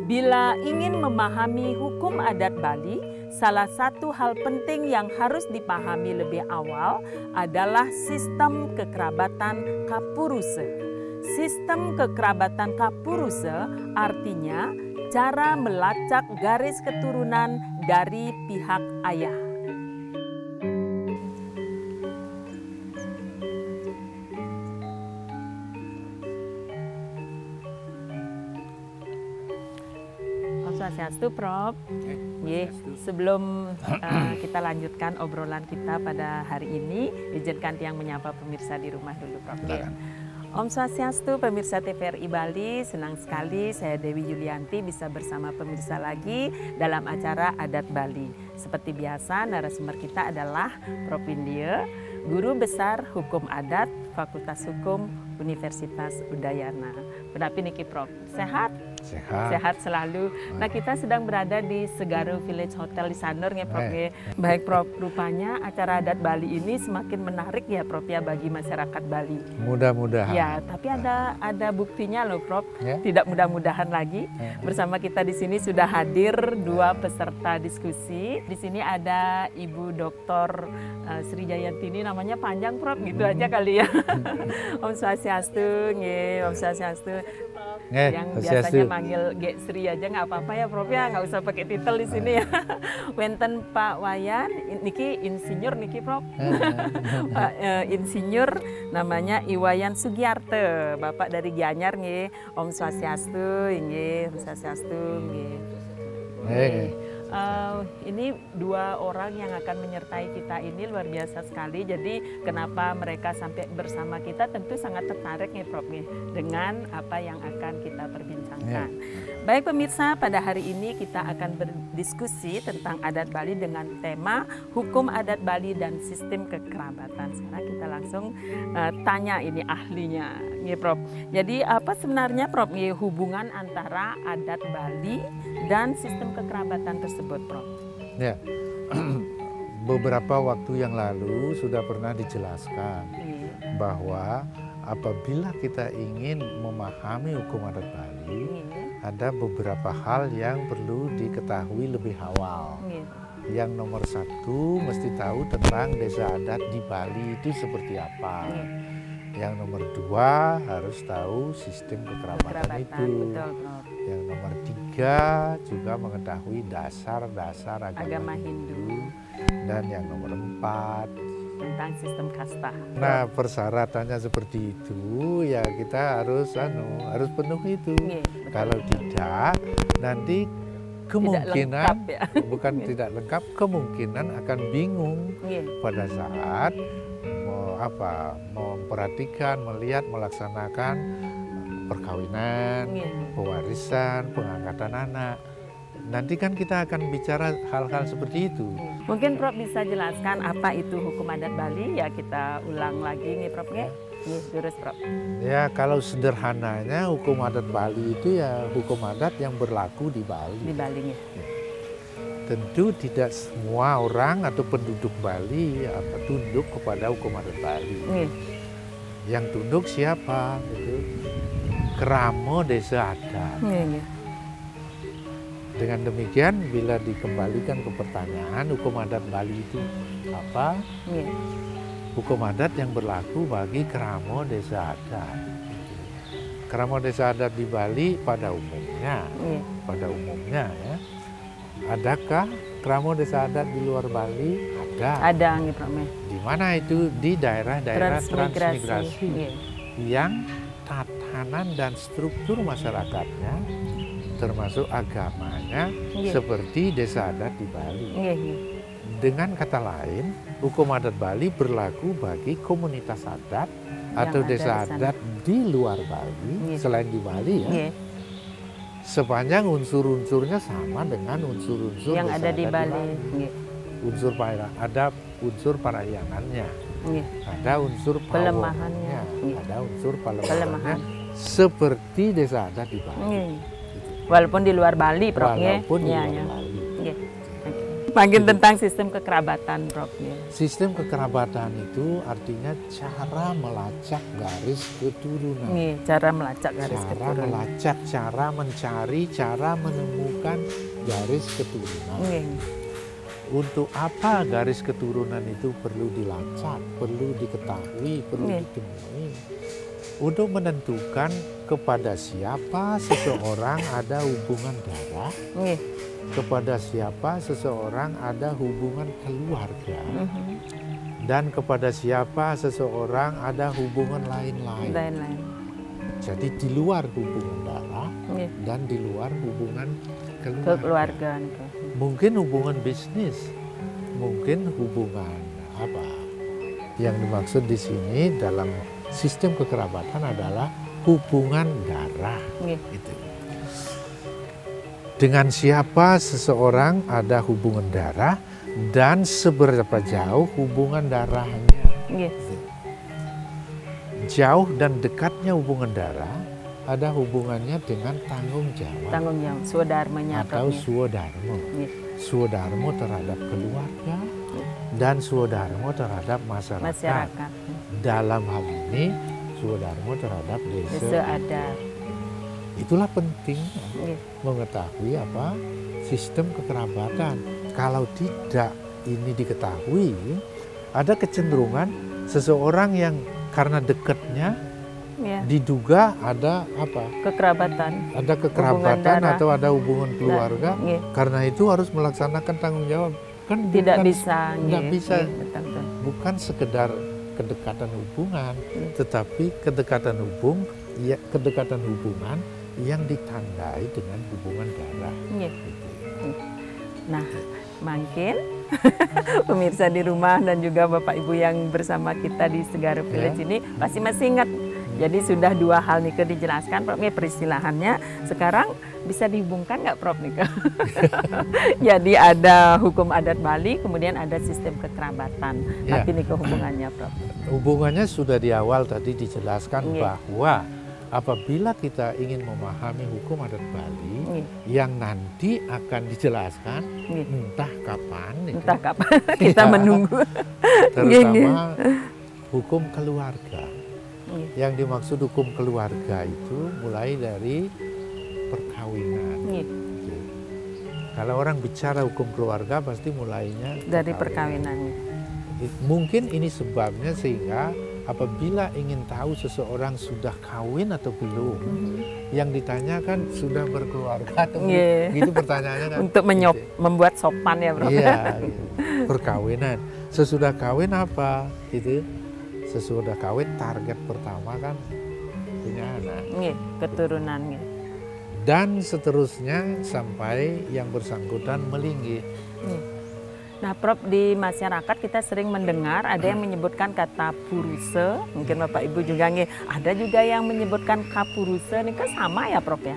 Bila ingin memahami hukum adat Bali, salah satu hal penting yang harus dipahami lebih awal adalah sistem kekerabatan Kapuruse. Sistem kekerabatan Kapuruse artinya cara melacak garis keturunan dari pihak ayah. Swastiastu, Prof. Sebelum kita lanjutkan obrolan kita pada hari ini, izinkan Tiang menyapa pemirsa di rumah dulu, Prof. Om Swastiastu, pemirsa TVRI Bali, senang sekali saya Dewi Yulianti bisa bersama pemirsa lagi dalam acara Adat Bali. Seperti biasa, narasumber kita adalah Prof. India, Guru Besar Hukum Adat, Fakultas Hukum Universitas Udayana. Pendapi niki, Prof. Sehat? Sehat selalu. Nah, kita sedang berada di Segaru Village Hotel di Sanur, ya, Prof. Baik, Prof. Rupanya acara adat Bali ini semakin menarik ya, Prof, ya, bagi masyarakat Bali. Mudah-mudahan. Ya, tapi ada buktinya loh, Prof. Tidak mudah-mudahan lagi. Bersama kita di sini sudah hadir dua peserta diskusi. Di sini ada Ibu Dr. Sri Jayantini, namanya panjang, Prof. Gitu aja kali ya. Om Swastiastu, Om Swastiastu. Yang biasanya manggil Gek Sri aja nggak apa-apa ya, Prof, ya, nggak usah pakai titel di sini ya. Wenten Pak Wayan, niki insinyur niki, Prof. Pak insinyur namanya Iwayan Sugiarte, Bapak dari Gianyar, nggih. Om Swastiastu, nggih. Om Swastiastu, nggih. Ini dua orang yang akan menyertai kita ini luar biasa sekali. Jadi kenapa mereka sampai bersama kita, tentu sangat tertarik nih, Prof, nih, dengan apa yang akan kita perbincangkan. Baik pemirsa, pada hari ini kita akan berdiskusi tentang adat Bali dengan tema hukum adat Bali dan sistem kekerabatan. Sekarang kita langsung tanya ini ahlinya, nih, Prof. Jadi apa sebenarnya, Prof, nih, hubungan antara adat Bali dan sistem kekerabatan tersebut, Prof? Ya, beberapa waktu yang lalu sudah pernah dijelaskan bahwa apabila kita ingin memahami hukum adat Bali, ada beberapa hal yang perlu diketahui lebih awal. Yang nomor satu, mesti tahu tentang desa adat di Bali itu seperti apa. Yang nomor dua, harus tahu sistem kekerabatan itu. Betul, Prof. Yang nomor tiga, juga mengetahui dasar-dasar agama Hindu. Dan yang nomor empat, tentang sistem kasta. Nah, persyaratannya seperti itu, ya kita harus penuh itu. Kalau tidak, nanti kemungkinan tidak lengkap, ya? Bukan tidak lengkap, kemungkinan akan bingung pada saat memperhatikan, melihat, melaksanakan perkawinan, pewarisan, pengangkatan anak. Nanti kan kita akan bicara hal-hal seperti itu. Mungkin Prof bisa jelaskan apa itu hukum adat Bali, ya kita ulang lagi nih, Prof. Terus, Prof. Ya, kalau sederhananya hukum adat Bali itu ya hukum adat yang berlaku di Bali. Di Bali, ya. Tentu tidak semua orang atau penduduk Bali tunduk kepada hukum adat Bali. Yang tunduk siapa? Itu Kramo Desa Adat. Dengan demikian, bila dikembalikan ke pertanyaan hukum adat Bali itu apa? Hukum adat yang berlaku bagi Kramo Desa Adat. Kramo Desa Adat di Bali pada umumnya, ya. Adakah Kramo Desa Adat di luar Bali? Ada, Prof. Di mana itu? Di daerah-daerah transmigrasi yang tatanan dan struktur masyarakatnya, termasuk agamanya, seperti desa adat di Bali. Dengan kata lain, hukum adat Bali berlaku bagi komunitas adat atau desa adat di luar Bali, selain di Bali, ya. Sepanjang unsur-unsurnya sama dengan unsur-unsur yang ada di Bali. Ada unsur parahyangannya, ada unsur pelemahannya, ada unsur pelemahannya, seperti desa adat di Bali. Walaupun di luar Bali, Prof. Walaupun di luar Bali. Makin tentang sistem kekerabatan, Prof. Sistem kekerabatan itu artinya cara melacak garis keturunan. Cara melacak garis keturunan. Cara melacak, cara mencari, cara menemukan garis keturunan. Untuk apa garis keturunan itu perlu dilacak, perlu diketahui, perlu ditemui? Untuk menentukan kepada siapa seseorang ada hubungan darah, kepada siapa seseorang ada hubungan keluarga, dan kepada siapa seseorang ada hubungan lain-lain. Jadi di luar hubungan darah dan di luar hubungan keluarga. Mungkin hubungan bisnis, mungkin hubungan apa? Yang dimaksud di sini dalam sistem kekerabatan adalah hubungan darah. Itu. Dengan siapa seseorang ada hubungan darah dan seberapa jauh hubungan darahnya. Jauh dan dekatnya hubungan darah ada hubungannya dengan tanggung jawab. Tanggung jawab, swadarmanya. Atau swadarmo. Swadarmo terhadap keluarga dan swadarmo terhadap masyarakat. Dalam hal ini swadarmo terhadap desa adat. Itulah pentingnya mengetahui apa sistem kekerabatan. Kalau tidak ini diketahui, ada kecenderungan seseorang yang karena dekatnya diduga ada apa? Kekerabatan. Ada kekerabatan atau ada hubungan keluarga. Karena itu harus melaksanakan tanggung jawab. Kan tidak bisa. Bukan sekedar kedekatan hubungan, tetapi kedekatan hubungan yang ditandai dengan hubungan darah. Nah, mungkin pemirsa di rumah dan juga Bapak Ibu yang bersama kita di Segara Village ini pasti masih ingat. Jadi sudah dua hal nih dijelaskan, Prof. Peristilahannya sekarang bisa dihubungkan nggak, Prof? Jadi ada hukum adat Bali, kemudian ada sistem kekerabatan. Nanti nih hubungannya, Prof. Hubungannya sudah di awal tadi dijelaskan bahwa apabila kita ingin memahami hukum adat Bali yang nanti akan dijelaskan entah kapan kita menunggu, terutama hukum keluarga. Yang dimaksud hukum keluarga itu mulai dari perkawinan. Kalau orang bicara hukum keluarga pasti mulainya dari perkawinannya. Mungkin ini sebabnya sehingga apabila ingin tahu seseorang sudah kawin atau belum, yang ditanyakan sudah berkeluarga atau belum, gitu pertanyaannya kan. Untuk membuat sopan ya, Bro. Iya, perkawinan. Sesudah kawin apa? Gitu. Sesudah kawin target pertama kan punya anak. Keturunannya. Dan seterusnya sampai yang bersangkutan melinggih. Nah, Prof, di masyarakat kita sering mendengar ada yang menyebutkan kata puruse, mungkin Bapak Ibu juga ada juga yang menyebutkan kapuruse, ini kan sama ya, Prof ya?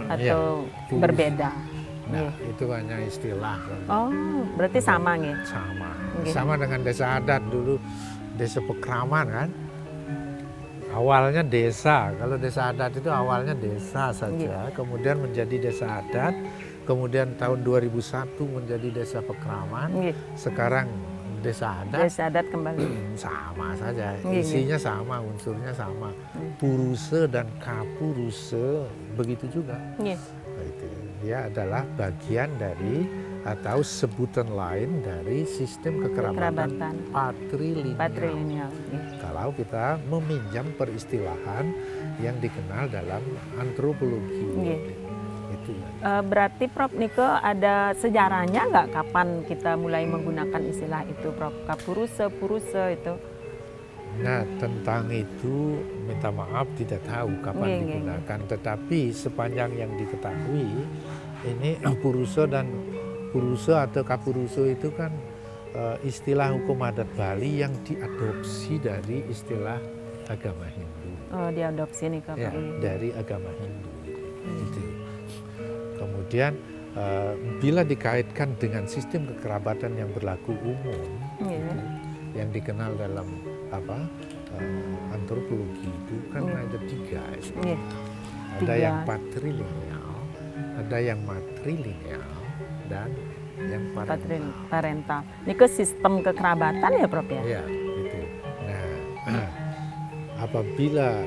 Atau berbeda? Nah, itu hanya istilah. Oh, berarti sama nih? Sama dengan desa adat dulu, desa Pekraman kan. Awalnya desa, kalau desa adat itu awalnya desa saja, kemudian menjadi desa adat. Kemudian tahun 2001 menjadi desa Pekraman, sekarang desa adat. Desa adat kembali. Sama saja, isinya sama, unsurnya sama. Puruse dan kapuruse begitu juga. Itu dia adalah bagian dari atau sebutan lain dari sistem kekerabatan patrilineal. Kalau kita meminjam peristilahan yang dikenal dalam antropologi. Berarti Prof Niko ada sejarahnya nggak kapan kita mulai menggunakan istilah itu, Prof? Kapuruse, puruse itu? Nah, tentang itu minta maaf tidak tahu kapan digunakan. Tetapi sepanjang yang diketahui ini puruse dan puruse atau kapuruse itu kan istilah hukum adat Bali yang diadopsi dari istilah agama Hindu. Oh, diadopsi nih Kak. Ya, dari agama Hindu. Itu. Kemudian bila dikaitkan dengan sistem kekerabatan yang berlaku umum, yang dikenal dalam antropologi itu kan ada tiga. Ada yang patrilineal, ada yang matrilineal, dan yang parental. Ini ke sistem kekerabatan ya, Prof ya? Iya, gitu. Nah, apabila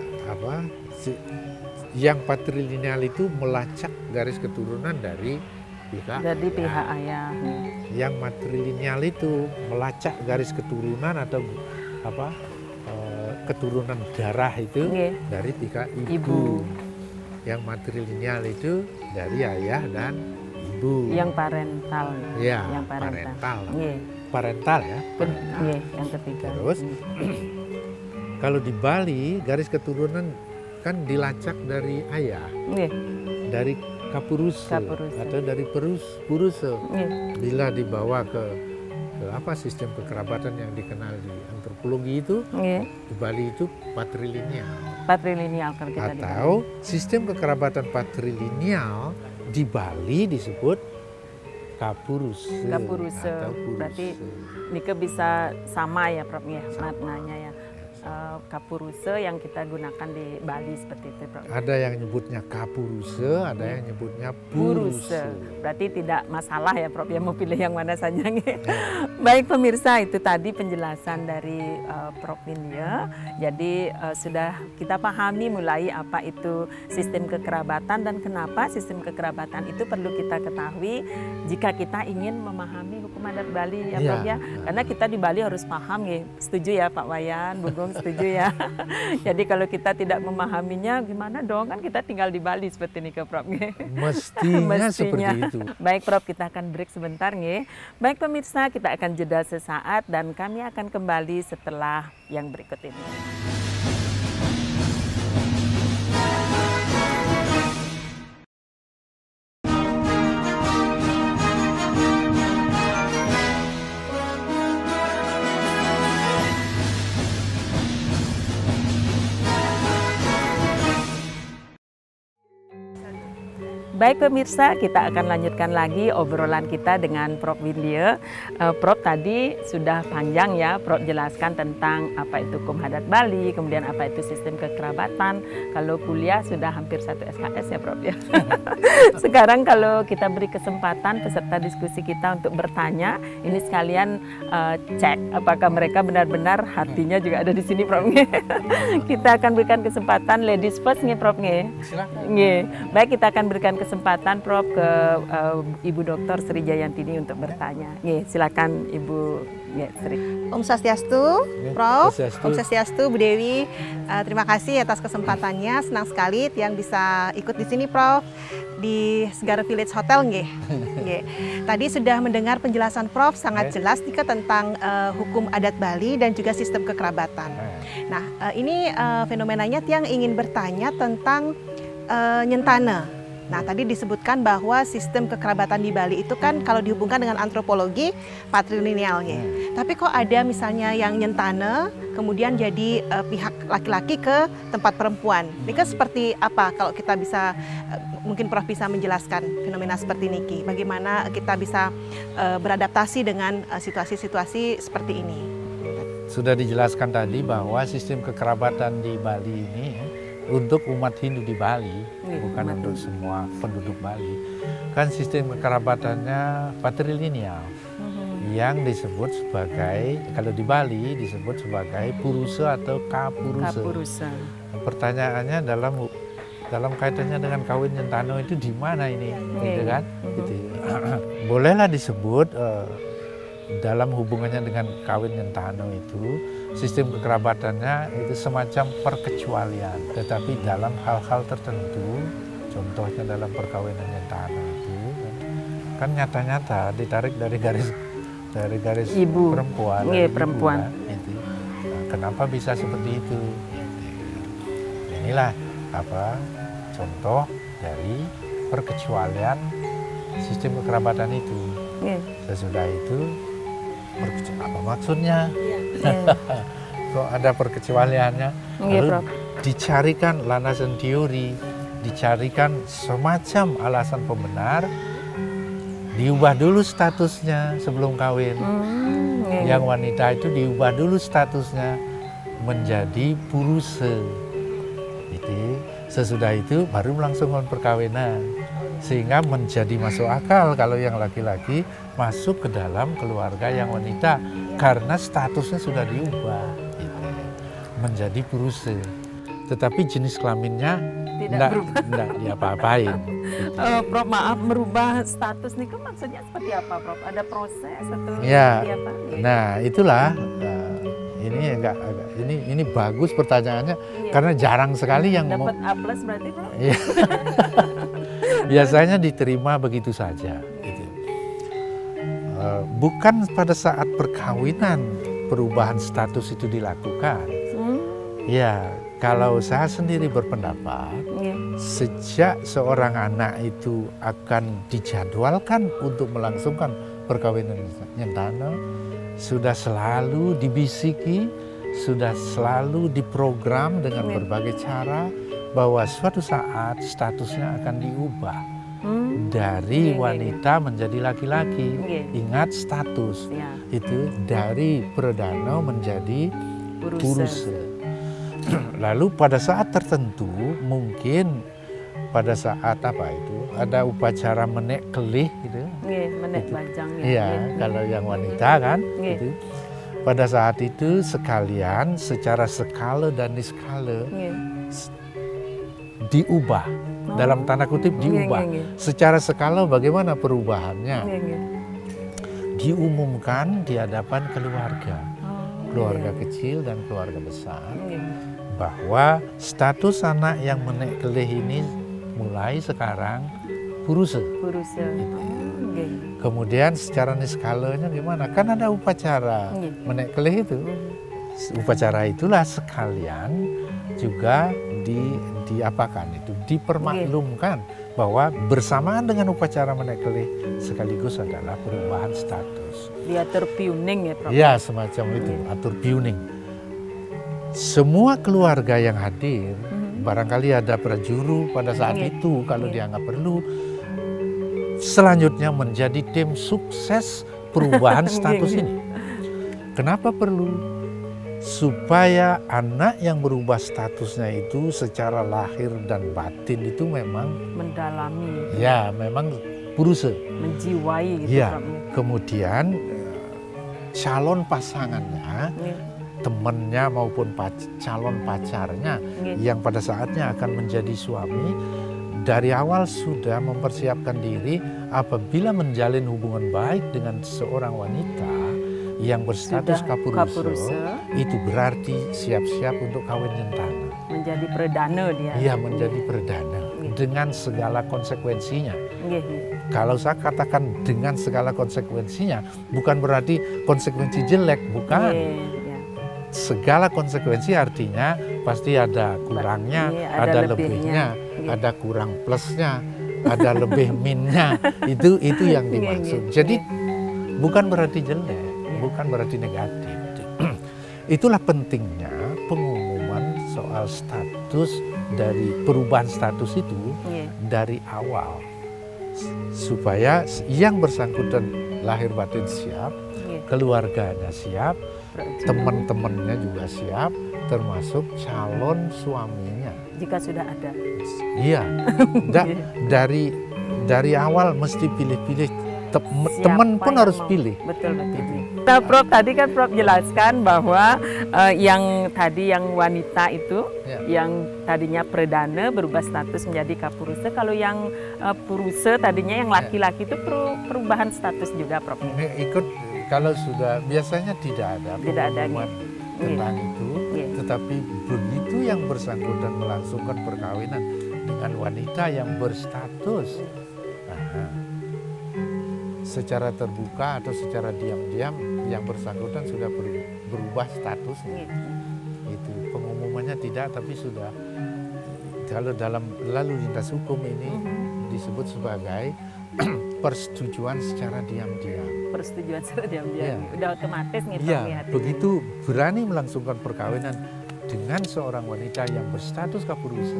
yang patrilineal itu melacak garis keturunan dari pihak ayah. Yang matrilineal itu melacak garis keturunan atau keturunan darah itu dari pihak ibu. Yang matrilineal itu dari ayah dan ibu. Yang parental. Ya, yang parental. Parental ya. Yang ketiga. Terus kalau di Bali garis keturunan kan dilacak dari ayah. Dari Kapuruse atau dari Puruse. Bila dibawa ke sistem kekerabatan yang dikenal di antropologi itu, di Bali itu patrilineal. Patrilineal kalau kita atau sistem kekerabatan patrilineal di Bali disebut Kapuruse. Berarti ini bisa sama ya, Prof ya, maknanya ya. Kapuruse yang kita gunakan di Bali seperti itu, Prof. Ada yang nyebutnya Kapuruse, ada yang nyebutnya Puruse. Berarti tidak masalah ya, Prof ya, mau pilih yang mana saja. Baik pemirsa, itu tadi penjelasan dari Prof Windia. Jadi sudah kita pahami mulai apa itu sistem kekerabatan dan kenapa sistem kekerabatan itu perlu kita ketahui jika kita ingin memahami hukum adat Bali ya, Prof ya. Karena kita di Bali harus paham ya. Setuju ya Pak Wayan, Bu Gong, setuju ya. Jadi kalau kita tidak memahaminya gimana dong, kan kita tinggal di Bali seperti ini ke Prof. Mestinya seperti itu. Baik Prof, kita akan break sebentar nge. Baik pemirsa, kita akan jeda sesaat dan kami akan kembali setelah yang berikut ini. Baik pemirsa, kita akan lanjutkan lagi obrolan kita dengan Prof Windia. Prof tadi sudah panjang ya, Prof jelaskan tentang apa itu hukum adat Bali, kemudian apa itu sistem kekerabatan. Kalau kuliah sudah hampir 1 SKS ya, Prof ya. Sekarang kalau kita beri kesempatan peserta diskusi kita untuk bertanya, ini sekalian cek apakah mereka benar-benar hatinya juga ada di sini, Prof. Kita akan berikan kesempatan ladies first nih, Prof. Silakan. Baik, kita akan berikan kesempatan Prof ke Ibu Dr. Sri Jayantini untuk bertanya. Silakan Ibu Sri. Om Swastiastu, Prof. Om Swastiastu, Bu Dewi. Terima kasih atas kesempatannya. Senang sekali yang bisa ikut di sini, Prof. Di Segara Village Hotel, Tadi sudah mendengar penjelasan Prof sangat jelas nika tentang hukum adat Bali dan juga sistem kekerabatan. Nah, ini fenomenanya yang ingin bertanya tentang nyentana. Nah, tadi disebutkan bahwa sistem kekerabatan di Bali itu kan kalau dihubungkan dengan antropologi patrilineal ya. Tapi kok ada misalnya yang nyentane kemudian jadi pihak laki-laki ke tempat perempuan. Ini kan seperti apa kalau kita bisa mungkin Prof bisa menjelaskan fenomena seperti ini. Bagaimana kita bisa beradaptasi dengan situasi-situasi seperti ini. Sudah dijelaskan tadi bahwa sistem kekerabatan di Bali ini untuk umat Hindu di Bali, bukan untuk semua penduduk Bali, kan sistem kekerabatannya patrilineal, yang disebut sebagai, kalau di Bali disebut sebagai Puruse atau Kapuruse. Pertanyaannya dalam kaitannya dengan kawin nyentano itu di mana ini, gitu kan? Gitu. Bolehlah disebut dalam hubungannya dengan kawin nyentano itu sistem kekerabatannya itu semacam perkecualian, tetapi dalam hal-hal tertentu, contohnya dalam perkawinan nyentano itu kan nyata-nyata ditarik dari garis ibu. Perempuan. Ibu, kan, itu. Nah, kenapa bisa seperti itu? Inilah contoh dari perkecualian sistem kekerabatan itu. Sesudah itu apa maksudnya? Kok ada perkecualiannya? Lalu dicarikan landasan teori, dicarikan semacam alasan pembenar, diubah dulu statusnya sebelum kawin. Yang wanita itu diubah dulu statusnya menjadi Puruse. Sesudah itu baru melangsungkan perkawinan. Sehingga menjadi masuk akal kalau yang laki-laki masuk ke dalam keluarga yang wanita karena statusnya sudah diubah gitu, menjadi puruse. Tetapi jenis kelaminnya tidak diapa-apain. Gitu. Prof, maaf, merubah status nih kan maksudnya seperti apa, Prof? Ada proses atau ya, seperti apa? Nah, itulah ini bagus pertanyaannya karena jarang sekali yang dapat A+ berarti, Prof? Biasanya diterima begitu saja. Gitu. Bukan pada saat perkawinan perubahan status itu dilakukan. Ya, kalau saya sendiri berpendapat, sejak seorang anak itu akan dijadwalkan untuk melangsungkan perkawinan nyentana, sudah selalu dibisiki, sudah selalu diprogram dengan berbagai cara bahwa suatu saat statusnya akan diubah dari wanita menjadi laki-laki. Ingat status itu dari perdana menjadi puruse. Lalu pada saat tertentu mungkin pada saat apa itu ada upacara menek kelih gitu. Menek bajang ya. Iya, kalau yang wanita kan gitu. Pada saat itu sekalian secara skala dan niskala diubah. Dalam tanda kutip diubah. Secara skala bagaimana perubahannya? Diumumkan di hadapan keluarga. Keluarga kecil dan keluarga besar. Bahwa status anak yang menek kelih ini mulai sekarang puruse. Gitu. Kemudian secara niskalanya gimana? Kan ada upacara menek kelih itu. Upacara itulah sekalian juga diapakan itu, dipermaklumkan bahwa bersamaan dengan upacara menek kelih sekaligus adalah perubahan status. Diatur piuning ya, Prof? Ya, semacam itu, atur piuning. Semua keluarga yang hadir, barangkali ada prajuru pada saat itu kalau dianggap perlu, selanjutnya menjadi tim sukses perubahan status ini. Kenapa perlu? Supaya anak yang berubah statusnya itu secara lahir dan batin itu memang mendalami. Ya, memang puruse. Menjiwai gitu. Ya, kemudian calon pasangannya, temannya maupun calon pacarnya yang pada saatnya akan menjadi suami dari awal sudah mempersiapkan diri apabila menjalin hubungan baik dengan seorang wanita yang berstatus kapuruse, itu berarti siap-siap untuk kawin nyentana. Menjadi perdana dia. Iya, menjadi perdana dengan segala konsekuensinya. Kalau saya katakan dengan segala konsekuensinya, bukan berarti konsekuensi jelek, bukan. Segala konsekuensi artinya pasti ada kurangnya, ada lebihnya, ada kurang plusnya, ada lebih minnya. Itu yang dimaksud. Jadi bukan berarti jelek, bukan berarti negatif. Itulah pentingnya pengumuman soal status dari perubahan status itu dari awal. Supaya yang bersangkutan lahir batin siap, keluarganya siap, teman-temannya juga siap, termasuk calon suaminya. Jika sudah ada. Iya, dari awal mesti pilih-pilih. Teman pun harus pilih. Betul. Nah, Prof, tadi kan Prof jelaskan bahwa yang wanita itu, yang tadinya perdana berubah status menjadi kapuruse. Kalau yang puruse tadinya yang laki-laki itu perubahan status juga, Prof. Ikut. Kalau sudah biasanya tidak ada pengumuman tentang itu, tetapi begitu yang bersangkutan melangsungkan perkawinan dengan wanita yang berstatus, secara terbuka atau secara diam-diam yang bersangkutan sudah berubah statusnya. Itu pengumumannya tidak, tapi sudah. Kalau dalam lalu lintas hukum ini disebut sebagai persetujuan secara diam-diam. Persetujuan secara diam-diam, udah otomatis gitu. Iya, begitu berani melangsungkan perkawinan dengan seorang wanita yang berstatus kapuruse,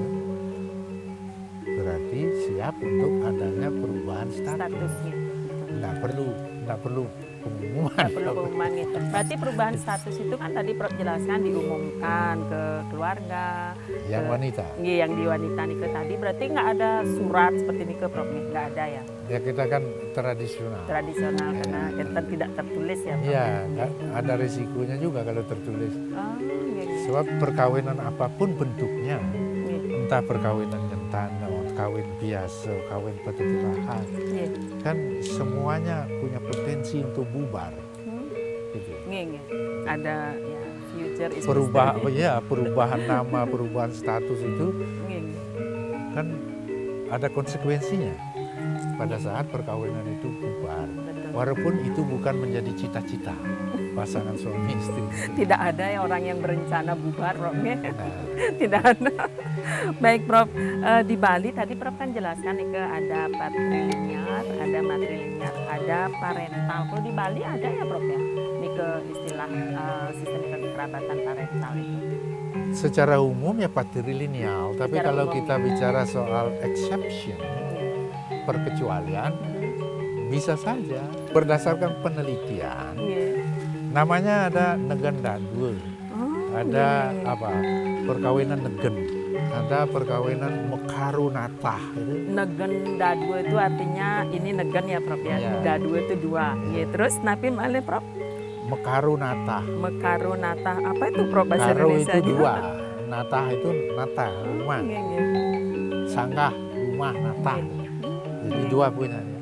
berarti siap untuk adanya perubahan statusnya. Nggak perlu pengumuman. Nggak perlu pengumuman ya. Berarti perubahan status itu kan tadi Prof jelaskan diumumkan ke keluarga. Yang wanita. Iya, yang di wanita nih ke tadi. Berarti nggak ada surat seperti ini ke Prof nih, nggak ada ya? Ya kita kan tradisional. Tradisional karena kita tidak tertulis ya Prof. Iya, ada risikonya juga kalau tertulis. Oh, iya. Sebab perkawinan apapun bentuknya, Iya. entah perkawinan nyentana, kawin biasa, kawin petuturan, Iya. kan semuanya punya potensi untuk bubar. Gitu. Iya. Ada ya future is Perubahan nama, perubahan status itu mystery. kan ada konsekuensinya pada saat perkawinan itu bubar. Betul. Walaupun itu bukan menjadi cita-cita pasangan suami istri. Tidak ada ya orang yang berencana bubar, Prof. Nah, Tidak ada. Baik, Prof. Di Bali tadi Prof kan jelaskan nih ke ada patrilinear, ada matrilinear, ada parental. Kalau di Bali ada ya, Prof ya? Ini ke istilah sistem kekerabatan parental itu. secara umum ya patrilineal, tapi Secara kalau umum. kita bicara soal exception, perkecualian, bisa saja berdasarkan penelitian. Iya. Namanya ada negen dadul, Oh, ada iya. apa perkawinan negen, ada perkawinan mekarunatah gitu. Negen dadua itu artinya ini negen ya Prof ya. Iya. Dadua itu dua. Ya, terus napi malih Prof? Mekarunatah. Mekarunatah. Apa itu Prof bahasa Karo Indonesia? itu dua, natah itu nata rumah, Iya, iya. sanggah rumah natah. Jadi dua punya ya.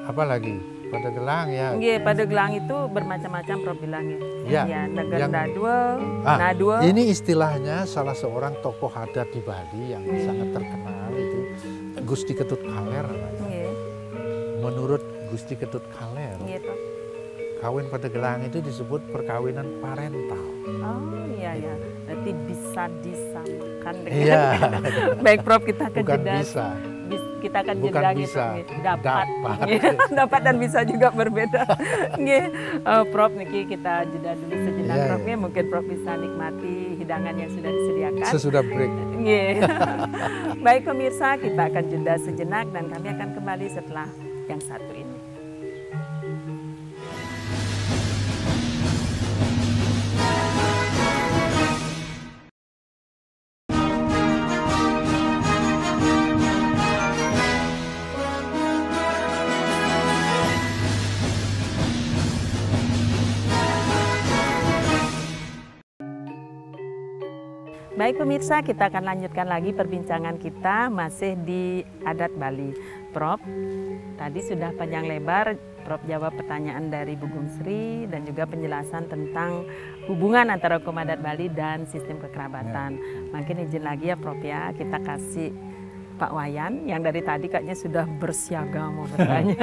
Apalagi pada gelang ya. Iya, pada gelang itu bermacam-macam Prof bilangnya. Ya, Ya, negen yang- dadua, Ah, nadua. Ini istilahnya salah seorang tokoh adat di Bali yang sangat terkenal itu Gusti Ketut Kaler namanya. Iya, Menurut Gusti Ketut Kaler, iya Prof. kawin pada gelang itu disebut perkawinan parental. Oh iya ya, berarti bisa disamakan dengan. Iya, Baik Prof, kita akan bukan jeda. bisa. Kita akan Bukan jeda bisa, gitu. Dapat. dapat. Iya, dapat dan bisa juga berbeda. Nggih. Prof niki kita jeda dulu sejenak Iya, Prof iya. ya. Mungkin Prof bisa nikmati hidangan yang sudah disediakan. Sesudah break. Nggih. Baik pemirsa, kita akan jeda sejenak dan kami akan kembali setelah yang satu ini. Baik pemirsa, kita akan lanjutkan lagi perbincangan kita masih di adat Bali. Prof, tadi sudah panjang lebar Prof jawab pertanyaan dari Bu Gung Sri dan juga penjelasan tentang hubungan antara hukum adat Bali dan sistem kekerabatan. Makin izin lagi ya Prof ya, kita kasih Pak Wayan yang dari tadi kayaknya sudah bersiaga mau bertanya.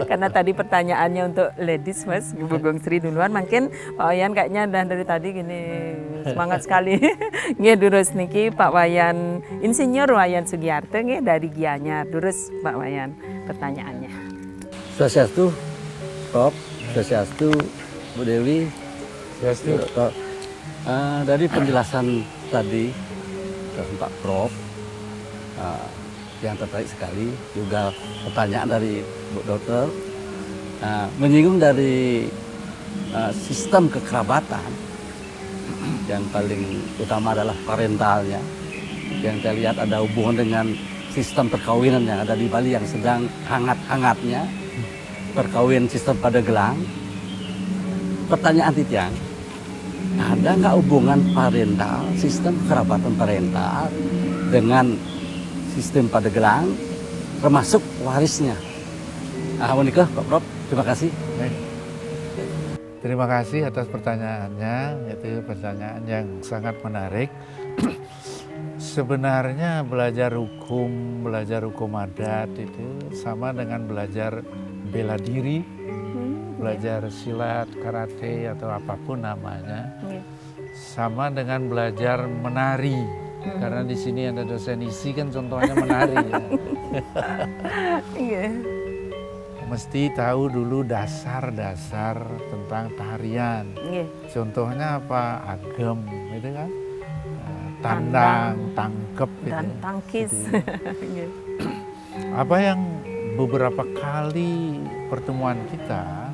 Karena tadi pertanyaannya untuk ladies mas, Bu Gung Sri duluan. Mungkin Pak Wayan kayaknya dan dari tadi gini semangat sekali. Nggih durus niki Pak Wayan, Insinyur Wayan Sugiarto nggih dari Gianyar. Durus Pak Wayan pertanyaannya. Swastiastu, Prof. Swastiastu, Bu Dewi. Swastiastu. Prof. Dari penjelasan tadi Pak Prof, yang tertarik sekali, juga pertanyaan dari Bu Dokter, menyinggung dari sistem kekerabatan yang paling utama adalah parentalnya, yang saya lihat ada hubungan dengan sistem perkawinan yang ada di Bali yang sedang hangat-hangatnya, perkawinan sistem pada gelang. Pertanyaan Titiang, ada nggak hubungan parental, sistem kerabatan parental dengan sistem pada gelang, termasuk warisnya? Monika, Pak Prof, terima kasih. Terima kasih atas pertanyaannya, itu pertanyaan yang sangat menarik. Sebenarnya belajar hukum adat itu sama dengan belajar bela diri, belajar silat, karate atau apapun namanya, sama dengan belajar menari. Karena di sini ada dosen isi kan contohnya menari. Ya. Mesti tahu dulu dasar-dasar tentang tarian. Contohnya apa? Agem, gitu kan? Tandang, tangkep, dan gitu. tangkis. Apa yang beberapa kali pertemuan kita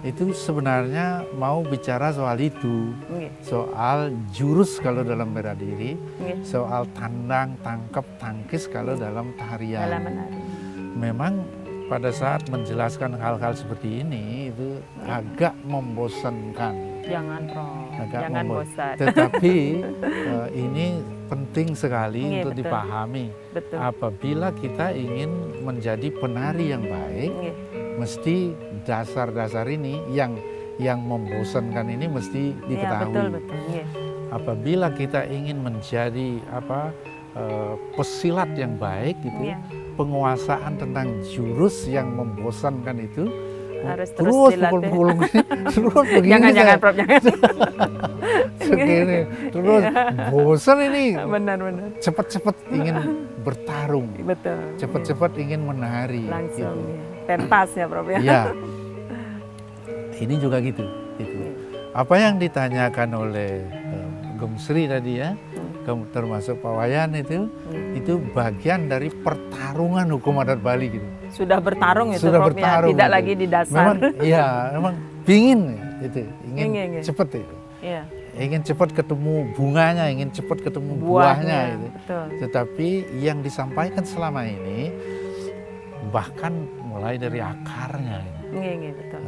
itu sebenarnya mau bicara soal itu, soal jurus kalau dalam bela diri, soal tandang, tangkap, tangkis kalau dalam tarian. Memang pada saat menjelaskan hal-hal seperti ini itu agak membosankan. Jangan, Prof. Jangan bosan. Tetapi ini penting sekali untuk dipahami. Betul. Apabila kita ingin menjadi penari yang baik, mesti dasar-dasar ini yang membosankan ini mesti diketahui. Betul. Apabila kita ingin menjadi pesilat yang baik gitu, penguasaan tentang jurus yang membosankan itu harus terus pukul terus begini. Jangan Prof, jangan. Segini terus bosan ini. Benar. Cepat-cepat ingin bertarung. Betul. Cepat-cepat ingin menari. Langsung. Gitu. Pentas ya Prof ya. Ya. Ini juga gitu. Apa yang ditanyakan oleh Gumsri tadi ya, termasuk Pak Wayan itu bagian dari pertarungan hukum adat Bali gitu. Sudah bertarung itu Sudah Prof bertarung, ya, tidak gitu. lagi di dasar. Memang ingin itu, ingin cepat itu. Iya. Ingin cepat ketemu bunganya, ingin cepat ketemu buahnya itu. Betul. Tetapi yang disampaikan selama ini bahkan mulai dari akarnya. Betul.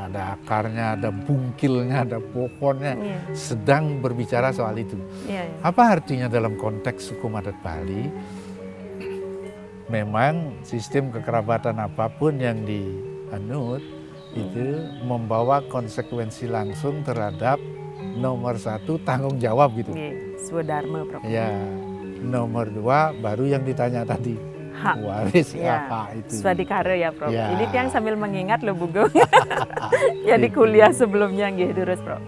Ada akarnya, ada bungkilnya, ada pohonnya, sedang berbicara soal itu. Apa artinya dalam konteks hukum adat Bali? Memang sistem kekerabatan apapun yang dianut itu membawa konsekuensi langsung terhadap nomor 1 tanggung jawab gitu. Swadharma Prof. Ya, nomor 2 baru yang ditanya tadi. Hak. Waris hak itu. Swadikara ya Prof. Ya. Ini tiang sambil mengingat loh Bugong. Ya di kuliah sebelumnya nggih terus Prof.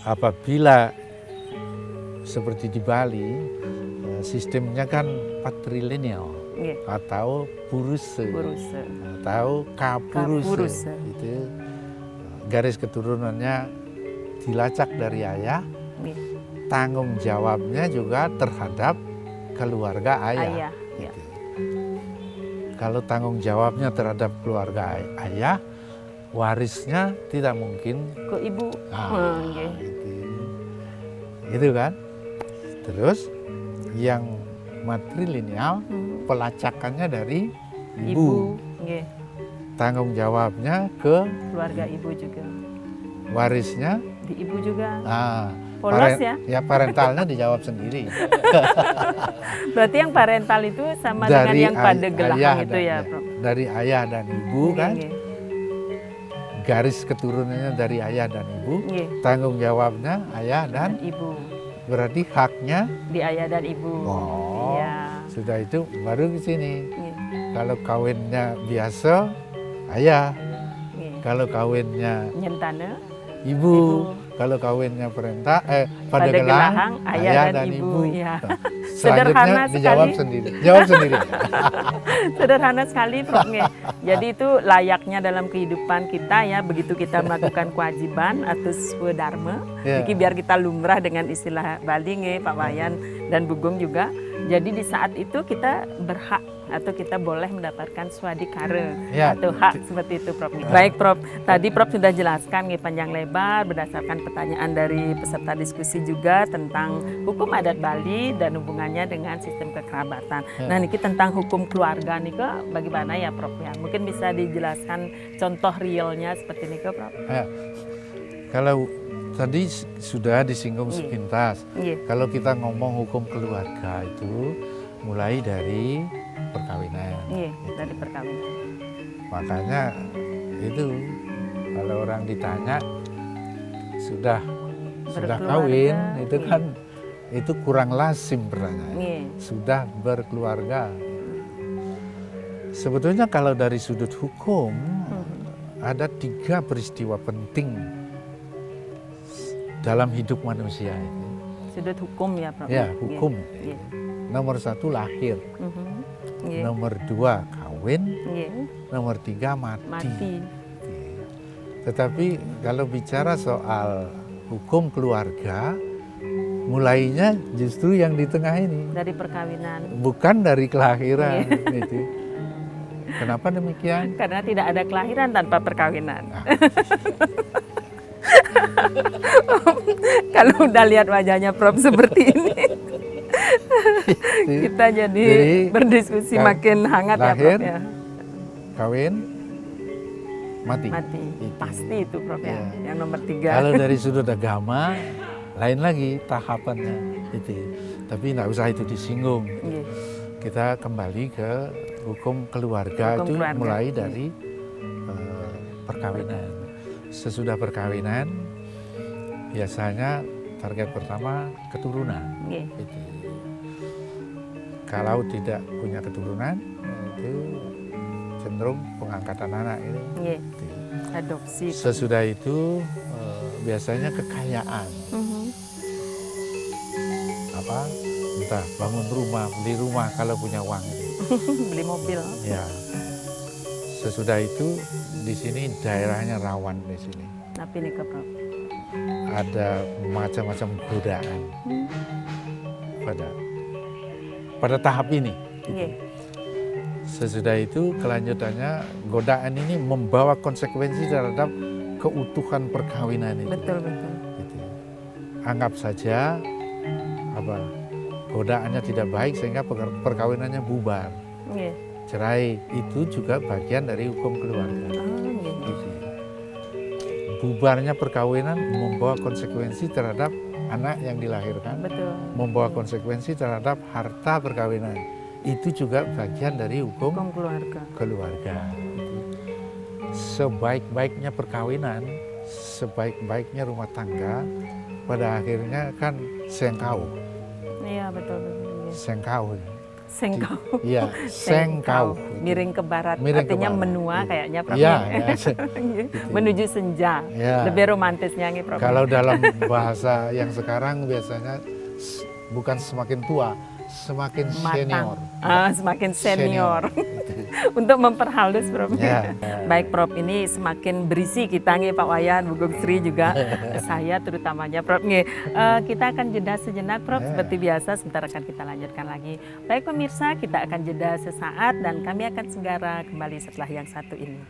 Apabila seperti di Bali sistemnya kan patrilineal atau puruse atau kapuruse. Itu garis keturunannya dilacak dari ayah. Tanggung jawabnya juga terhadap keluarga ayah. Gitu. Kalau tanggung jawabnya terhadap keluarga ayah, warisnya tidak mungkin ke ibu. Gitu kan. Terus yang matrilineal pelacakannya dari ibu. Tanggung jawabnya ke keluarga ibu juga. Warisnya di ibu juga. Polos ya? Ya parentalnya dijawab sendiri. Berarti yang parental itu sama dengan yang pada gelahang itu ya, Prof? Dari ayah dan ibu kan. Garis keturunannya dari ayah dan ibu. Tanggung jawabnya ayah dan ibu. Berarti haknya di ayah dan ibu. Oh, sudah itu baru ke sini. Kalau kawinnya biasa, ayah. Kalau kawinnya nyentana, ibu. Kalau kawinnya pada gelahang, ayah dan ibu. Ya. Selanjutnya dijawab sendiri. Jawab sendiri. Sederhana sekali, Prof. Jadi itu layaknya dalam kehidupan kita ya, begitu kita melakukan kewajiban atau swadharma. Jadi biar kita lumrah dengan istilah Bali Pak Wayan dan Bugong juga. Jadi di saat itu kita berhak atau kita boleh mendapatkan swadikara atau hak seperti itu, Prof. Baik, Prof. Tadi Prof sudah jelaskan panjang lebar berdasarkan pertanyaan dari peserta diskusi juga tentang hukum adat Bali dan hubungannya dengan sistem kekerabatan. Nah, niki tentang hukum keluarga nih bagaimana ya, Prof ya? Mungkin bisa dijelaskan contoh realnya seperti ini, Prof. Kalau tadi sudah disinggung sepintas. Kalau kita ngomong hukum keluarga itu mulai dari perkawinan. Dari perkawinan. Makanya itu kalau orang ditanya sudah kawin itu kan itu kurang lazim pertanyaan. Sudah berkeluarga. Sebetulnya kalau dari sudut hukum ada 3 peristiwa penting dalam hidup manusia ini. Sudut hukum ya, Prof. Ya, hukum. Nomor 1 lahir. Nomor 2 kawin. Nomor 3 mati. Tetapi kalau bicara soal hukum keluarga, mulainya justru yang di tengah ini. Dari perkawinan. Bukan dari kelahiran. Gitu. Kenapa demikian? Karena tidak ada kelahiran tanpa perkawinan. Nah. Kalau udah lihat wajahnya Prof seperti ini, kita jadi berdiskusi makin hangat lahir, ya Prof ya. Kawin, mati. Mati, pasti itu Prof ya. Yang nomor 3. Kalau dari sudut agama, lain lagi tahapannya itu. Tapi nggak usah itu disinggung. Kita kembali ke hukum keluarga itu mulai dari perkawinan. Sesudah perkawinan, biasanya target pertama keturunan. Itu. Kalau tidak punya keturunan, itu cenderung pengangkatan anak ini. Itu. Adopsi. Sesudah itu biasanya kekayaan. Apa? Entah bangun rumah, beli rumah kalau punya uang. Beli mobil. Ya. Sesudah itu di sini daerahnya rawan di sini. Tapi nih Prof. Ada macam-macam godaan pada tahap ini. Gitu. Sesudah itu kelanjutannya godaan ini membawa konsekuensi terhadap keutuhan perkawinan itu. Betul. Gitu. Anggap saja godaannya tidak baik sehingga perkawinannya bubar. Cerai itu juga bagian dari hukum keluarga. Bubarnya perkawinan membawa konsekuensi terhadap anak yang dilahirkan. Betul. Membawa konsekuensi terhadap harta perkawinan. Itu juga bagian dari hukum keluarga. Sebaik-baiknya perkawinan, sebaik-baiknya rumah tangga, pada akhirnya kan sengkau. Iya betul. Sengkau. Iya, sengkau. Miring ke barat, artinya menua kayaknya Prof. Iya, menuju senja. Ya. Lebih romantisnya nih Prof. Kalau dalam bahasa yang sekarang biasanya bukan semakin tua, semakin senior. Semakin senior. Untuk memperhalus Prof. Ya. Baik Prof, ini semakin berisi kita nih Pak Wayan, Bu Gong Sri juga, saya terutamanya Prof. Kita akan jeda sejenak Prof, seperti biasa sebentar akan kita lanjutkan lagi. Baik pemirsa, kita akan jeda sesaat dan kami akan segera kembali setelah yang satu ini.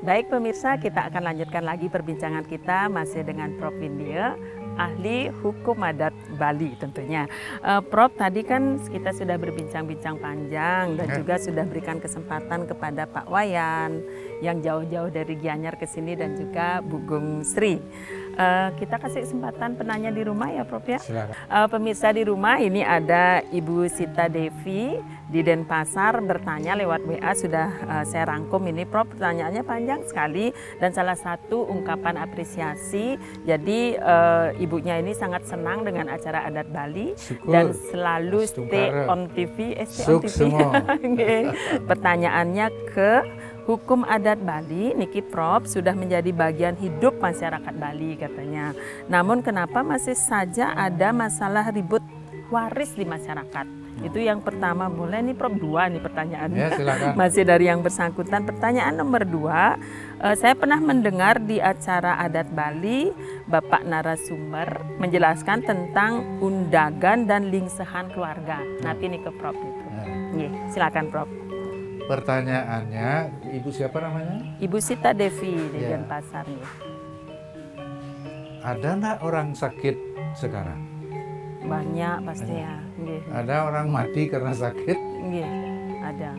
Baik pemirsa, kita akan lanjutkan lagi perbincangan kita masih dengan Prof. Windia, ahli hukum adat Bali tentunya. Prof, tadi kan kita sudah berbincang-bincang panjang dan juga sudah berikan kesempatan kepada Pak Wayan yang jauh-jauh dari Gianyar ke sini dan juga Bu Gong Sri. Kita kasih kesempatan penanya di rumah ya Prof ya. Pemirsa di rumah ini ada Ibu Sita Devi di Denpasar bertanya lewat WA, sudah saya rangkum ini Prof, pertanyaannya panjang sekali dan salah satu ungkapan apresiasi. Jadi ibunya ini sangat senang dengan acara adat Bali. Syukur. Dan selalu stay on TV. Pertanyaannya ke hukum adat Bali, niki Prof, sudah menjadi bagian hidup masyarakat Bali katanya. Namun kenapa masih saja ada masalah ribut waris di masyarakat? Itu yang pertama. Boleh nih Prof, 2 nih pertanyaannya. Ya, silakan. Masih dari yang bersangkutan. Pertanyaan nomor 2, saya pernah mendengar di acara adat Bali, Bapak narasumber menjelaskan tentang undagan dan lingsehan keluarga. Nanti nih ke Prof itu. Silakan Prof. Pertanyaannya, Ibu siapa namanya? Ibu Sita Devi di Denpasar nih. Ada nggak orang sakit sekarang? Banyak pasti ya. Ada orang mati karena sakit? Ada.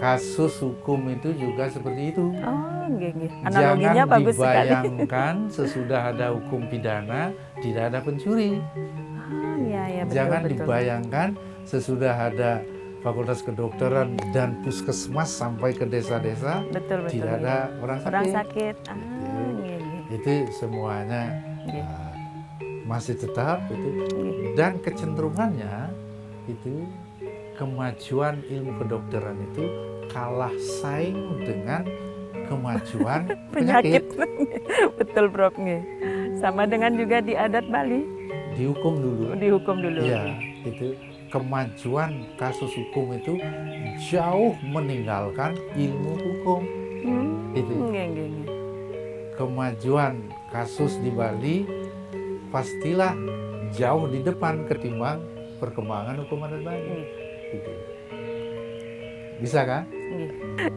Kasus hukum itu juga seperti itu. Analoginya jangan bagus sekali. Jangan dibayangkan sesudah ada hukum pidana tidak ada pencuri. Betul, jangan betul. dibayangkan sesudah ada Fakultas Kedokteran dan Puskesmas sampai ke desa-desa tidak ada orang sakit. Itu semuanya masih tetap itu. Dan kecenderungannya itu kemajuan ilmu kedokteran itu kalah saing dengan kemajuan penyakit. Betul Prof. Sama dengan juga di adat Bali. dihukum dulu. Dihukum dulu. Iya, itu kemajuan kasus hukum itu jauh meninggalkan ilmu hukum. Itu. Kemajuan kasus di Bali pastilah jauh di depan ketimbang perkembangan hukum adat Bali. Gitu. Bisa kan?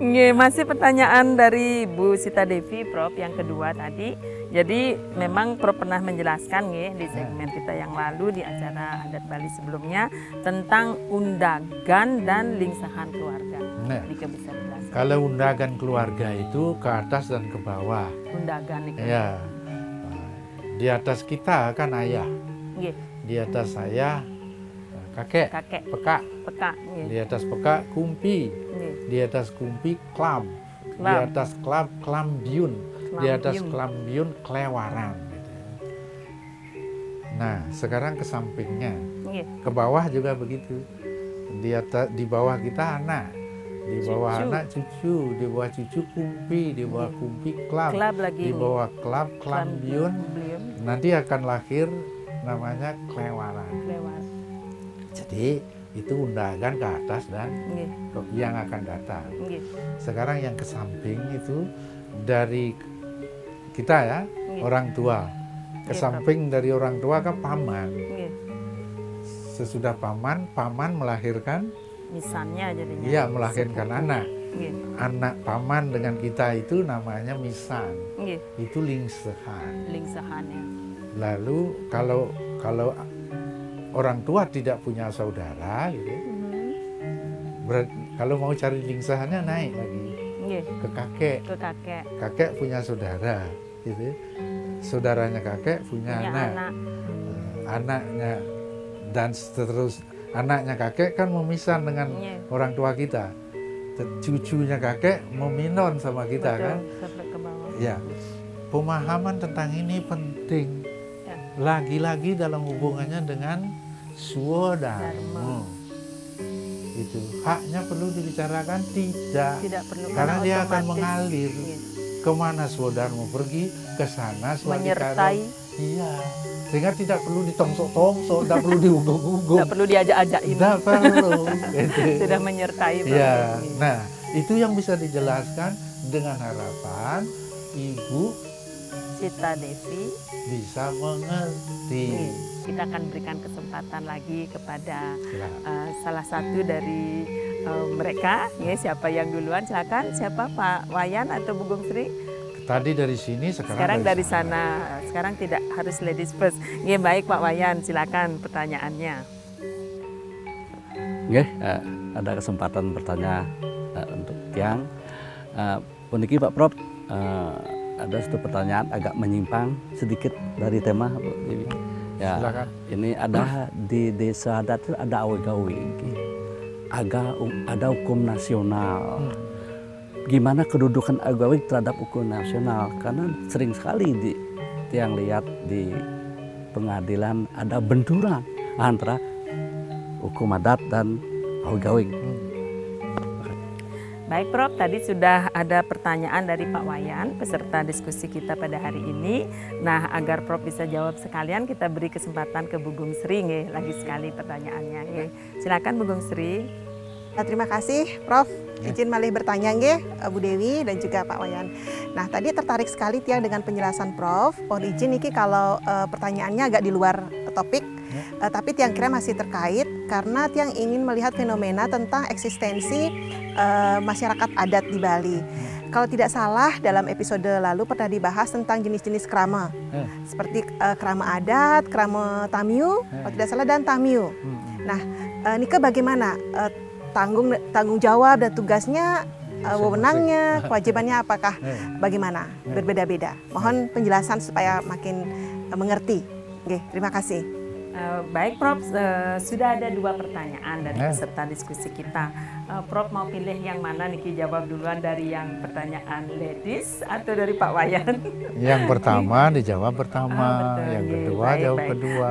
Nggih, masih pertanyaan dari Bu Sita Devi, Prof, yang kedua tadi. Jadi memang Prof pernah menjelaskan di segmen kita yang lalu di acara adat Bali sebelumnya tentang undagan dan lingsahan keluarga. Nah, Dika bisa jelaskan. kalau undagan keluarga itu ke atas dan ke bawah. Undagan itu. Ya, di atas kita kan ayah, Nggih, di atas saya kakek, kakek, peka, peka. di atas peka kumpi, Nggih. di atas kumpi klam, di Klam. atas klam klambiun, di atas Klambiun. klambiun klewaran. Gitu. Nah, sekarang ke sampingnya, Nggih. ke bawah juga begitu. Di atas, di bawah kita anak, di bawah Cucu. anak cucu, di bawah cucu kumpi, di bawah kumpi klam, Klab lagi. di bawah klam klambiun. Klambiun. Nanti akan lahir namanya klewaran. Lewat. Jadi itu undagan ke atas dan Nggih. yang akan datang. Nggih. Sekarang yang ke samping itu dari kita ya, orang tua. Ke Iya, samping dari orang tua kan paman. Nggih. Sesudah paman, paman melahirkan, Misannya jadinya. iya melahirkan anak. Nggih. Anak paman dengan kita itu namanya misan. Nggih. Itu lingsehan. Lingsahannya. Lalu kalau orang tua tidak punya saudara, gitu, kalau mau cari lingsahannya naik lagi Nggih. ke kakek. Ke kakek. Kakek punya saudara, gitu. Saudaranya kakek punya Punya anak. anak. Anaknya dan seterus anaknya kakek kan memisan dengan Iya. orang tua kita. Cucunya kakek meminon sama kita. Betul, Kan. sampai ke bawah. Ya, pemahaman tentang ini penting. Ya. Lagi-lagi dalam hubungannya dengan Dharma. Swadharma. Itu haknya perlu dibicarakan tidak, Tidak perlu karena dia akan otomatis. mengalir. Iya. Kemana Swadharma pergi, ke sana Swadikaro. Menyertai. Iya, sehingga tidak perlu ditongsok-tongsok, tidak perlu diugung-ugung, Tidak perlu diajak-ajakin. tidak perlu. Gitu. Sudah menyertai. Iya, Prof. nah itu yang bisa dijelaskan dengan harapan Ibu Sita Devi. bisa mengerti. Kita akan berikan kesempatan lagi kepada Silakan. salah satu dari mereka. Siapa yang duluan? Silakan. Siapa, Pak Wayan atau Bu Gung Sri? Tadi dari sini, Sekarang dari sana. Sekarang tidak harus ladies first. Baik Pak Wayan, silakan pertanyaannya. Oke, ada kesempatan bertanya untuk Tiang. Puniki Pak Prof, ada satu pertanyaan agak menyimpang sedikit dari tema Bu Dewi. Ya, Silakan. ini ada di desa adat itu ada awe-gawe, ada hukum nasional. Gimana kedudukan awe-gawe terhadap hukum nasional? Karena sering sekali Tiang lihat di pengadilan ada benturan antara hukum adat dan awe-gawe. Baik Prof, tadi sudah ada pertanyaan dari Pak Wayan, peserta diskusi kita pada hari ini. Nah, agar Prof bisa jawab sekalian, kita beri kesempatan ke Bu Gung Sri, lagi sekali pertanyaannya. Silakan Bu Gung Sri. Terima kasih Prof. Izin malih bertanya Bu Dewi dan juga Pak Wayan. Nah, tadi tertarik sekali Tiang dengan penjelasan Prof. Mohon izin Niki kalau pertanyaannya agak di luar topik. Tapi Tiang kira masih terkait karena Tiang ingin melihat fenomena tentang eksistensi masyarakat adat di Bali. Kalau tidak salah dalam episode lalu pernah dibahas tentang jenis-jenis krama. Seperti krama adat, krama tamiu, kalau tidak salah dan tamiu. Nah, Nika bagaimana tanggung jawab dan tugasnya, wewenangnya, kewajibannya apakah bagaimana? Berbeda-beda. Mohon penjelasan supaya makin mengerti. Oke, terima kasih. Baik Prof, sudah ada 2 pertanyaan dari peserta diskusi kita. Prof mau pilih yang mana Niki jawab duluan, dari yang pertanyaan ladies atau dari Pak Wayan? Yang pertama dijawab pertama, betul. yang kedua Baik, jawab baik. kedua.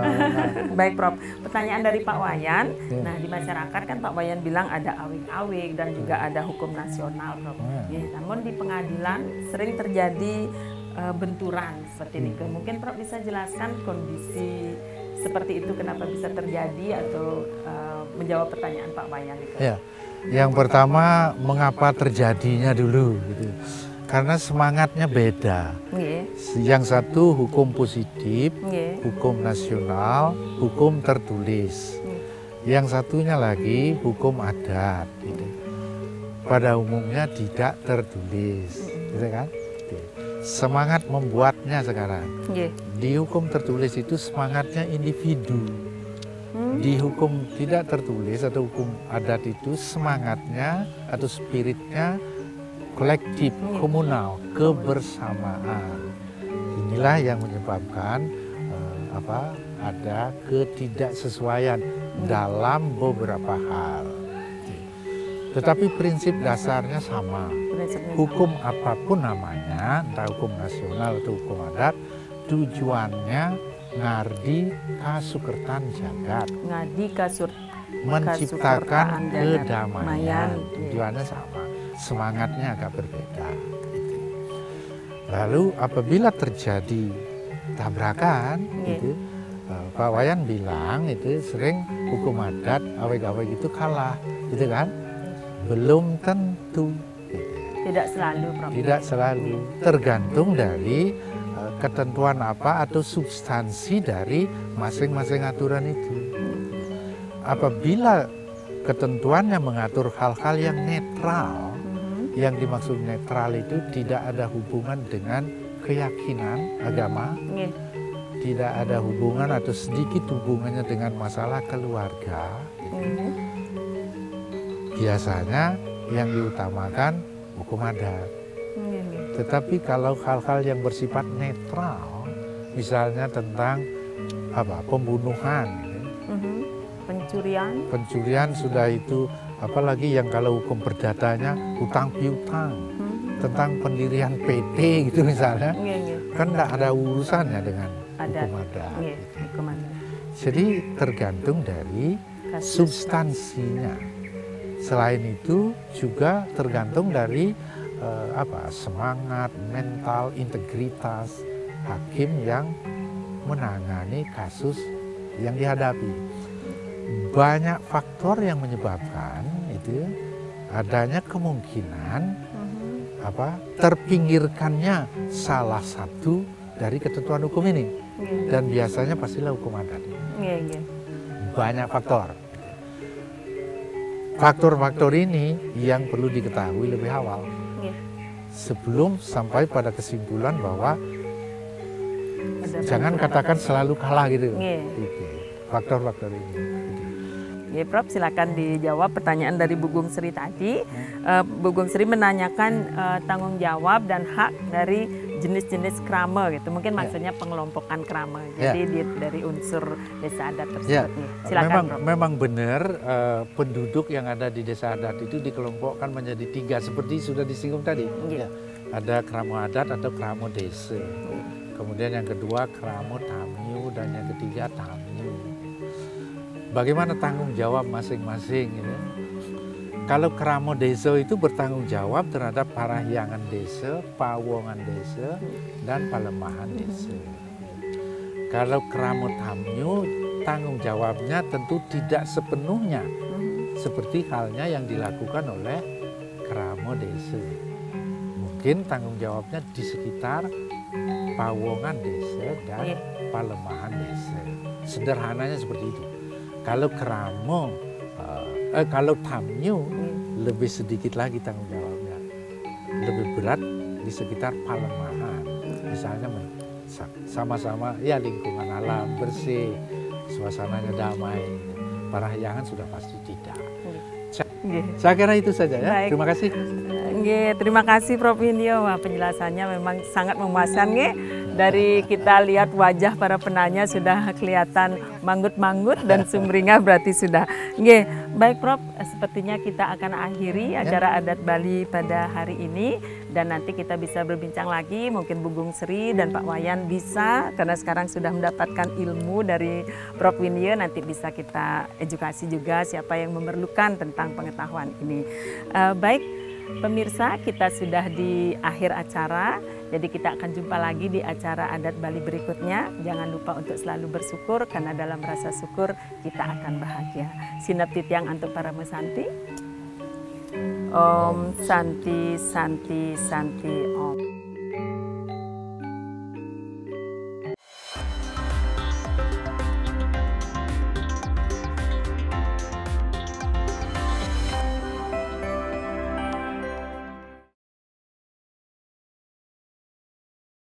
Baik Prof, pertanyaan dari Pak Wayan. Nah, di masyarakat kan Pak Wayan bilang ada awik-awik dan juga ada hukum nasional Prof. Namun di pengadilan sering terjadi benturan seperti ini. Mungkin Prof bisa jelaskan kondisi seperti itu kenapa bisa terjadi atau menjawab pertanyaan Pak Wayan itu? Ya, yang pertama mengapa terjadinya dulu gitu. Karena semangatnya beda. Yang satu hukum positif, hukum nasional, hukum tertulis. Yang satunya lagi hukum adat. Gitu. Pada umumnya tidak tertulis, gitu kan? Semangat membuatnya sekarang. Di hukum tertulis itu semangatnya individu. Di hukum tidak tertulis atau hukum adat itu semangatnya atau spiritnya kolektif, komunal, kebersamaan. Inilah yang menyebabkan ada ketidaksesuaian dalam beberapa hal. Tetapi prinsip dasarnya sama. Hukum apapun namanya, entah hukum nasional atau hukum adat, tujuannya ngardi kasukertan jagat. Menciptakan kedamaian. Tujuannya sama. Semangatnya agak berbeda. Lalu apabila terjadi tabrakan, gitu, Pak Wayan bilang itu sering hukum adat aweg-aweg itu kalah, gitu kan? Belum tentu. Gitu. Tidak selalu, Prof. Tidak selalu. Tergantung dari ketentuan apa atau substansi dari masing-masing aturan itu. Apabila ketentuannya mengatur hal-hal yang netral, yang dimaksud netral itu tidak ada hubungan dengan keyakinan agama, tidak ada hubungan atau sedikit hubungannya dengan masalah keluarga. Biasanya yang diutamakan hukum adat. Tetapi kalau hal-hal yang bersifat netral, misalnya tentang pembunuhan, pencurian sudah itu. Apalagi yang kalau hukum perdatanya hutang piutang, tentang pendirian PT gitu misalnya, kan tidak ada urusannya dengan hukum adat. Jadi tergantung dari substansinya. Selain itu juga tergantung dari semangat, mental, integritas hakim yang menangani kasus yang dihadapi. Banyak faktor yang menyebabkan itu adanya kemungkinan terpinggirkannya salah satu dari ketentuan hukum ini, dan biasanya pastilah hukum adat. Banyak faktor. Faktor-faktor ini yang perlu diketahui lebih awal sebelum sampai pada kesimpulan bahwa jangan katakan selalu kalah gitu. Faktor-faktor ini. Ya, Prof, silakan dijawab pertanyaan dari Bu Gung Sri tadi. Bu Gung Sri menanyakan tanggung jawab dan hak dari jenis-jenis krama gitu. Mungkin maksudnya pengelompokan krama. Jadi dari unsur desa adat tersebut. Silakan, Prof. Memang benar penduduk yang ada di desa adat itu dikelompokkan menjadi 3 seperti sudah disinggung tadi. Ada krama adat atau krama desa. Kemudian yang kedua krama tamyu dan yang ketiga tamyu. Bagaimana tanggung jawab masing-masing gitu. Kalau krama desa itu bertanggung jawab terhadap parahyangan desa, pawongan desa, dan palemahan desa. Kalau krama tamyu, tanggung jawabnya tentu tidak sepenuhnya seperti halnya yang dilakukan oleh krama desa. Mungkin tanggung jawabnya di sekitar pawongan desa dan palemahan desa. Sederhananya seperti itu. Kalau kalau tamyu lebih sedikit lagi tanggung jawabnya, lebih berat di sekitar palemahan. Misalnya sama-sama ya lingkungan alam bersih, suasananya damai. Parahyangan sudah pasti tidak. Saya kira itu saja ya. Baik. Terima kasih. Terima kasih Prof. Indio. Wah, penjelasannya memang sangat memuaskan. Dari kita lihat wajah para penanya sudah kelihatan manggut-manggut dan sumringah berarti sudah. Baik Prof, sepertinya kita akan akhiri acara adat Bali pada hari ini. Dan nanti kita bisa berbincang lagi, mungkin Bu Gung Sri dan Pak Wayan bisa, karena sekarang sudah mendapatkan ilmu dari Prof. Indio, nanti bisa kita edukasi juga siapa yang memerlukan tentang pengetahuan ini. Baik, pemirsa, kita sudah di akhir acara. Jadi kita akan jumpa lagi di acara adat Bali berikutnya. Jangan lupa untuk selalu bersyukur, karena dalam rasa syukur kita akan bahagia. Sinapti tiang antuk para mesanti. Om Santi Santi Santi Om.